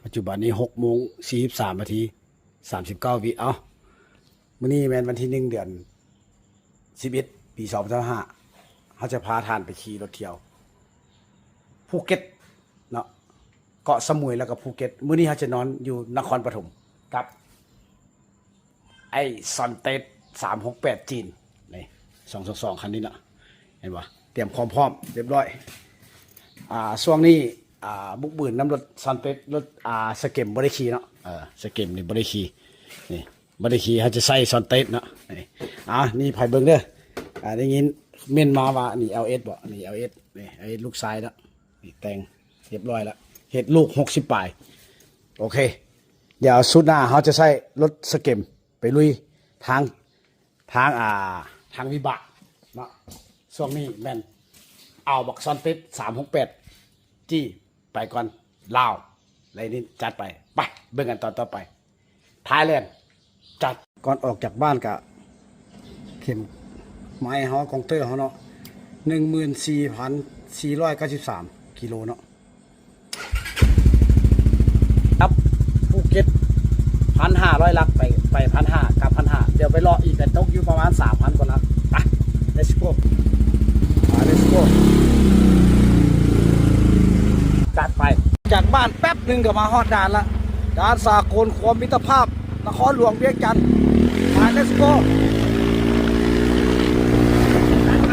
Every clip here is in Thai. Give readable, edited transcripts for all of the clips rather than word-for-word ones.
ปัจจุบันนี้6:43 นาที 39 วิเอามื้อนี้แม่นวันที่1 เดือน 11 ปี 2025เขาจะพาท่านไปขี่รถเที่ยวภูเก็ตเนาะเกาะสมุยแล้วก็ภูเก็ตมื้อนี้เขาจะนอนอยู่นครปฐมกับไอ้ซอนเต็ด368จีนนี่222คันนี้เนาะเห็นบ่เตรียมความพร้อมเรียบร้อยช่วงนี้บุกบืนน้ำรถซอนเต็ดรถสเก็มบ่ได้ขี่เนาะสเก็มนี่บ่ได้ขี่นี่บ่ได้ขี่เขาจะใส่ซอนเต็ดเนาะนี่นี่ไผเบิ่งเด้อได้ยินเม่นมาว่านี่ LS บ่นี่ LS นี่ไอ้ลูกชายเนาะนี่แต่งเรียบร้อยแล้วเฮ็ดลูก60 ปลายโอเคเดี๋ยวสุดหน้าเขาจะใช้รถสเก็มไปลุยทางวิบากเนาะช่วงนี้แม่นเอาบักซอนเต็ด368จี้ไปก่อนลาวอะไรนี่จัดไปเบิ่งกันตอนต่อไปท้ายแลนด์จัดก่อนออกจากบ้านกะเข็มไม้เฮาของเตอร์เฮาเนาะ14,493 กิโลเนาะครับภูเก็ต1,500 ลักไป1,500 กับ 1,500 เดี๋ยวไปรออีกกันตกอยู่ประมาณ 3,000 กว่าลักไป let's go let's go จัดไปจากบ้านแป๊บหนึ่งก็มาฮอดด่านละด่านสากลความมิตรภาพนครหลวงเวียงจันทร์ไป let's go จัดไป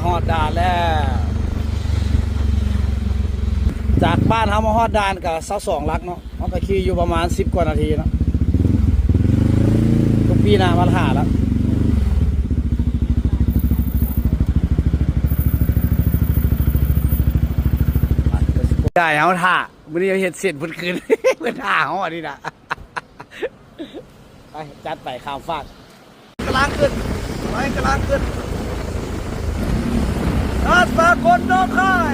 ฮอดด่านแล้วจากบ้านเขามาฮอดด่านกับ22 ลักเนาะเขาก็ขี่อยู่ประมาณ10 กว่านาทีเนาะทุกปีนะมาหาแล้วได้เขาท่าวันนี้เห็นเสร็จบนคืน เพื่อนท่าเขาอันนี้นะไปจัดไปข้ามฟากกำลังขึ้นไปกำลังขึ้นด่านสากลน้องค่าย